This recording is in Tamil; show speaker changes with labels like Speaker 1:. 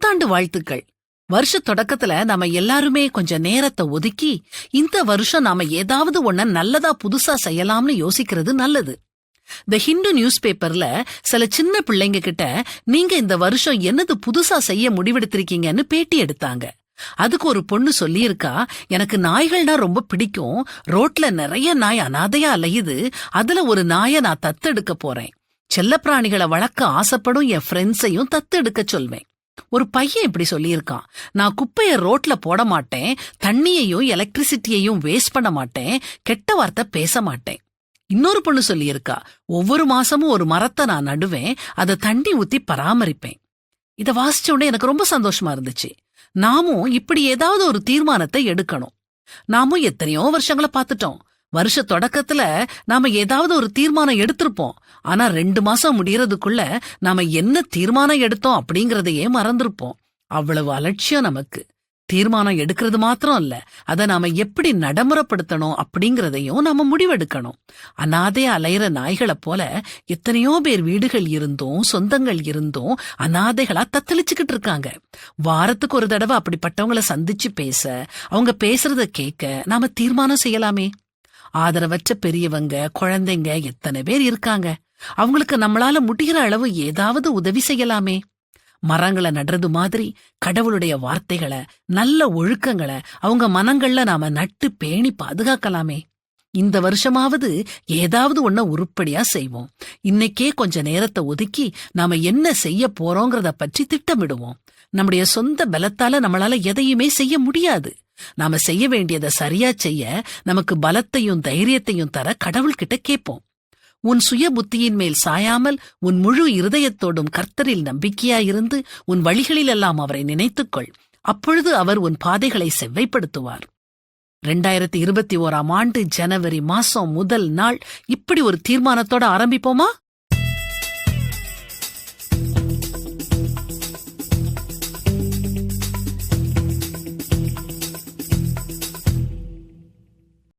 Speaker 1: புத்தாண்டு வாழ்த்துக்கள். வருஷ தொடக்கத்துல நாம எல்லாருமே கொஞ்சம் நேரத்தை ஒதுக்கி இந்த வருஷம் நாம ஏதாவது ஒன்ன நல்லதா புதுசா செய்யலாம்னு யோசிக்கிறது நல்லது. தி ஹிந்து நியூஸ் பேப்பர்ல சில சின்ன பிள்ளைங்க கிட்ட நீங்க இந்த வருஷம் என்னது புதுசா செய்ய முடிவெடுத்திருக்கீங்கன்னு பேட்டி எடுத்தாங்க. அதுக்கு ஒரு பொண்ணு சொல்லியிருக்கா, எனக்கு நாய்கள்னா ரொம்ப பிடிக்கும். ரோட்ல நிறைய நாய் அனாதையா அலையுது. அதுல ஒரு நாயை நான் தத்தெடுக்க போறேன். செல்லப்பிராணிகளை வளர்க்க ஆசைப்படும் என் ஃப்ரெண்ட்ஸையும் தத்தெடுக்க சொல்வேன். ஒரு பையன் இப்படி சொல்லியிருக்கான், நான் குப்பைய ரோட்ல போட மாட்டேன், தண்ணியையும் எலக்ட்ரிசிட்டியையும் வேஸ்ட் பண்ண மாட்டேன், கெட்ட வார்த்தை பேச மாட்டேன். இன்னொரு பொண்ணு சொல்லியிருக்கா, ஒவ்வொரு மாசமும் ஒரு மரத்தை நான் நடுவேன், அதை தண்ணி ஊத்தி பராமரிப்பேன். இத வாசிச்ச உடனே எனக்கு ரொம்ப சந்தோஷமா இருந்துச்சு. நாமும் இப்படி ஏதாவது ஒரு தீர்மானத்தை எடுக்கணும். நாமும் எத்தனையோ வருஷங்களை பார்த்துட்டோம். வருஷ தொடக்கத்துல நாம ஏதாவது ஒரு தீர்மானம் எடுத்திருப்போம். ஆனா 2 மாசம் முடியறதுக்குள்ள நாம என்ன தீர்மானம் எடுத்தோம் அப்படிங்கறதையே மறந்திருப்போம். அவ்வளவு அலட்சியம் நமக்கு. தீர்மானம் எடுக்கிறது மாத்திரம் இல்ல, அதை நாம எப்படி நடைமுறைப்படுத்தணும் அப்படிங்கறதையும் நாம முடிவெடுக்கணும். அனாதையா அலையிற நாய்களை போல எத்தனையோ பேர் வீடுகள் இருந்தும் சொந்தங்கள் இருந்தும் அனாதைகளா தத்தளிச்சுக்கிட்டு இருக்காங்க. வாரத்துக்கு ஒரு தடவை அப்படிப்பட்டவங்களை சந்திச்சு பேச, அவங்க பேசுறத கேட்க நாம தீர்மானம் செய்யலாமே. ஆதரவற்ற பெரியவங்க, குழந்தைங்க எத்தனை பேர் இருக்காங்க. அவங்களுக்கு நம்மளால முடிகிற அளவு ஏதாவது உதவி செய்யலாமே. மரங்களை நடுறது மாதிரி கடவுளுடைய வார்த்தைகளை, நல்ல ஒழுக்கங்களை அவங்க மனங்கள்ல நாம நட்டு பேணி பாதுகாக்கலாமே. இந்த வருஷமாவது ஏதாவது ஒன்ன உருப்படியா செய்வோம். இன்னைக்கே கொஞ்ச நேரத்தை ஒதுக்கி நாம என்ன செய்ய போறோங்கிறத பற்றி திட்டமிடுவோம். நம்முடைய சொந்த பலத்தால நம்மளால எதையுமே செய்ய முடியாது. நாம செய்ய வேண்டியதை சரியா செய்ய நமக்கு பலத்தையும் தைரியத்தையும் தர கடவுள்கிட்ட கேட்போம். உன் சுய புத்தியின் மேல் சாயாமல் உன் முழு இருதயத்தோடும் கர்த்தரில் நம்பிக்கையாயிருந்து உன் வழிகளிலெல்லாம் அவரை நினைத்துக்கொள். அப்பொழுது அவர் உன் பாதைகளை செவ்வைப்படுத்துவார். 2021 ஜனவரி மாசம் முதல் நாள் இப்படி ஒரு தீர்மானத்தோட ஆரம்பிப்போமா?